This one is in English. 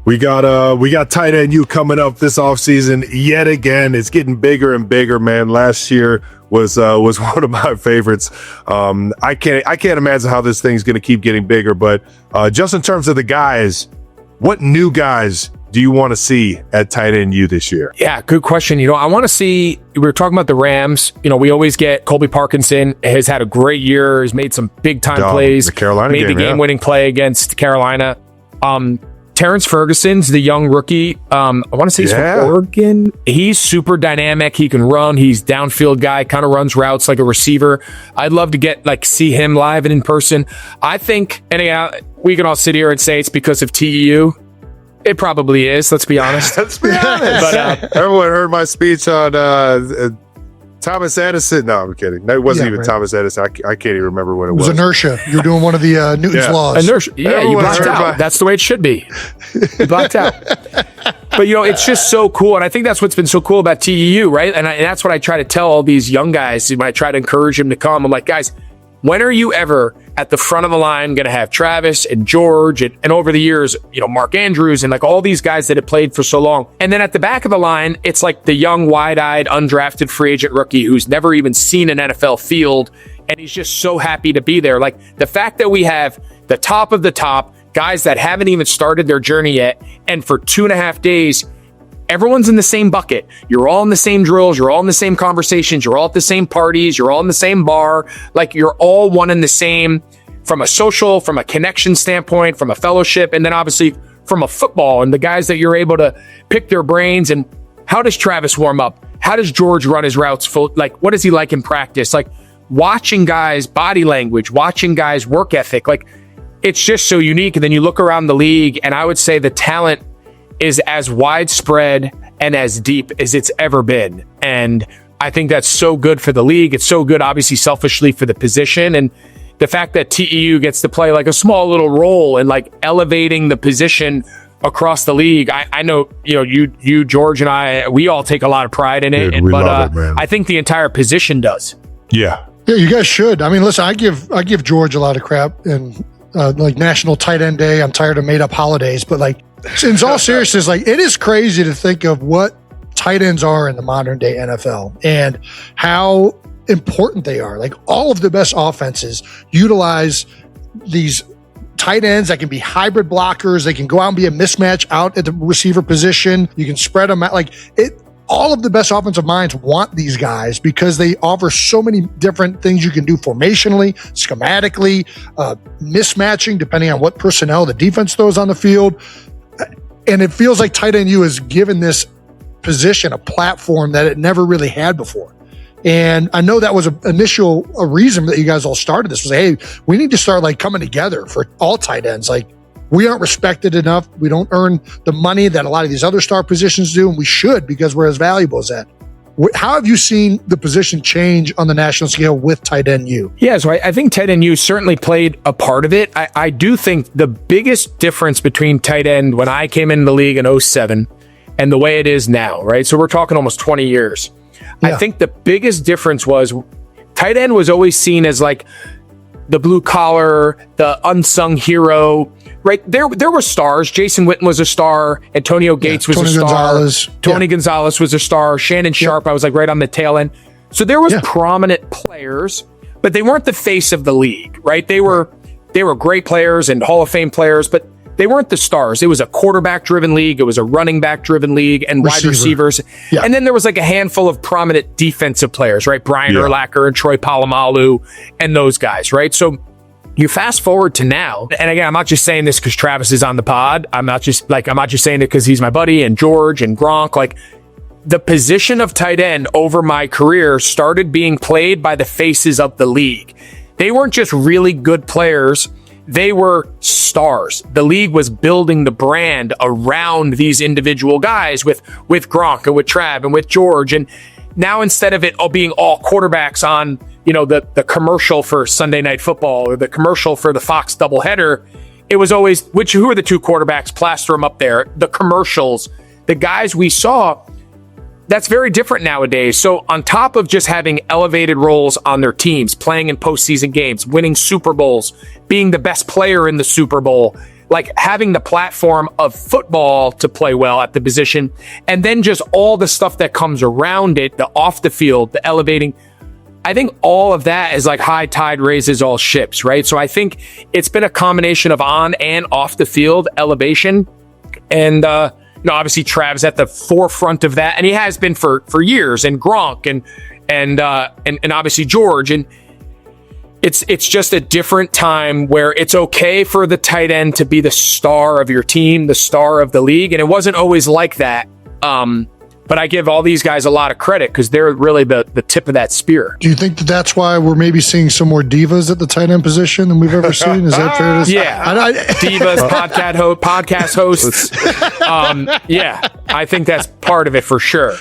We got tight end U coming up this offseason yet again. It's getting bigger and bigger, man. Last year was one of my favorites. I can't imagine how this thing's going to keep getting bigger. But just in terms of the guys, what new guys do you want to see at tight end U this year? Yeah, good question. I want to see, we were talking about the Rams. We always get Colby Parkinson, has had a great year, has made some big time plays. The Carolina made the game winning play against Carolina. Terrence Ferguson's the young rookie. I want to say he's from Oregon. He's super dynamic. He can run. He's downfield guy, kind of runs routes like a receiver. I'd love to see him live and in person. I think, and we can all sit here and say it's because of TEU. It probably is. Let's be honest. Let's be honest. But, everyone heard my speech on Thomas Edison. No, I'm kidding. It wasn't even Thomas Edison. I can't even remember what it was. It was inertia. You're doing one of the Newton's laws. Inertia. Yeah, you blacked out. That's the way it should be. You blacked out. But, it's just so cool. And I think that's what's been so cool about TEU, right? And that's what I try to tell all these young guys when I try to encourage them to come. I'm like, guys, when are you ever at the front of the line going to have Travis and George and over the years, Mark Andrews and like all these guys that have played for so long. And then at the back of the line, it's like the young, wide-eyed, undrafted free agent rookie who's never even seen an NFL field. And he's just so happy to be there. Like the fact that we have the top of the top, guys that haven't even started their journey yet. And for 2.5 days, everyone's in the same bucket. You're all in the same drills. You're all in the same conversations. You're all at the same parties. You're all in the same bar. Like you're all one and the same from a social, from a connection standpoint, from a fellowship, and then obviously from a football and the guys that you're able to pick their brains. And how does Travis warm up? How does George run his routes? Like, what is he like in practice? Like watching guys' body language, watching guys' work ethic. Like it's just so unique. And then you look around the league and I would say the talent is as widespread and as deep as it's ever been. And I think that's so good for the league. It's so good, obviously, selfishly for the position. And the fact that TEU gets to play like a small little role in like elevating the position across the league. I know, you, George, and I, we all take a lot of pride in it. Dude, love it, man. I think the entire position does. Yeah. Yeah, you guys should. I mean, listen, I give George a lot of crap and like National Tight End Day. I'm tired of made up holidays, but like, in all seriousness, like it is crazy to think of what tight ends are in the modern day NFL and how important they are. Like all of the best offenses utilize these tight ends that can be hybrid blockers. They can go out and be a mismatch out at the receiver position. You can spread them out. Like it. All of the best offensive minds want these guys because they offer so many different things you can do formationally, schematically, mismatching depending on what personnel the defense throws on the field. And it feels like tight end U has given this position a platform that it never really had before. And I know that was a reason that you guys all started this was, hey, we need to start like coming together for all tight ends. Like we aren't respected enough. We don't earn the money that a lot of these other star positions do. And we should because we're as valuable as that. How have you seen the position change on the national scale with tight end U? Yeah, so I think tight end U certainly played a part of it. I do think the biggest difference between tight end when I came into the league in 2007 and the way it is now, right? So we're talking almost 20 years. Yeah. I think the biggest difference was tight end was always seen as like the blue collar, the unsung hero, right? There were stars. Jason Witten was a star. Antonio Gates was a star. Gonzalez. Tony Gonzalez was a star. Shannon Sharp, I was like right on the tail end. So there was prominent players, but they weren't the face of the league, right? They were great players and Hall of Fame players, but they weren't the stars. It was a quarterback-driven league. It was a running back-driven league and wide receivers. Yeah. And then there was like a handful of prominent defensive players, right? Brian Urlacher and Troy Polamalu and those guys, right? So you fast forward to now, and again, I'm not just saying this because Travis is on the pod. I'm not just saying it because he's my buddy and George and Gronk. Like the position of tight end over my career started being played by the faces of the league. They weren't just really good players. They were stars. The league was building the brand around these individual guys with Gronk and with Trav and with George. And now instead of it all being all quarterbacks on, the commercial for Sunday Night Football or the commercial for the Fox doubleheader, it was always, who are the two quarterbacks? Plaster them up there. The commercials, the guys we saw, that's very different nowadays. So on top of just having elevated roles on their teams, playing in postseason games, winning Super Bowls, being the best player in the Super Bowl, like having the platform of football to play well at the position, and then just all the stuff that comes around it, the off the field, the elevating. I think all of that is like high tide raises all ships, right? So I think it's been a combination of on and off the field elevation. And, obviously Trav's at the forefront of that. And he has been for years, and Gronk and obviously George. And it's just a different time where it's okay for the tight end to be the star of your team, the star of the league. And it wasn't always like that. But I give all these guys a lot of credit because they're really the tip of that spear. Do you think that that's why we're maybe seeing some more divas at the tight end position than we've ever seen? Is that fair to say? Yeah. Divas, podcast hosts. Yeah, I think that's part of it for sure.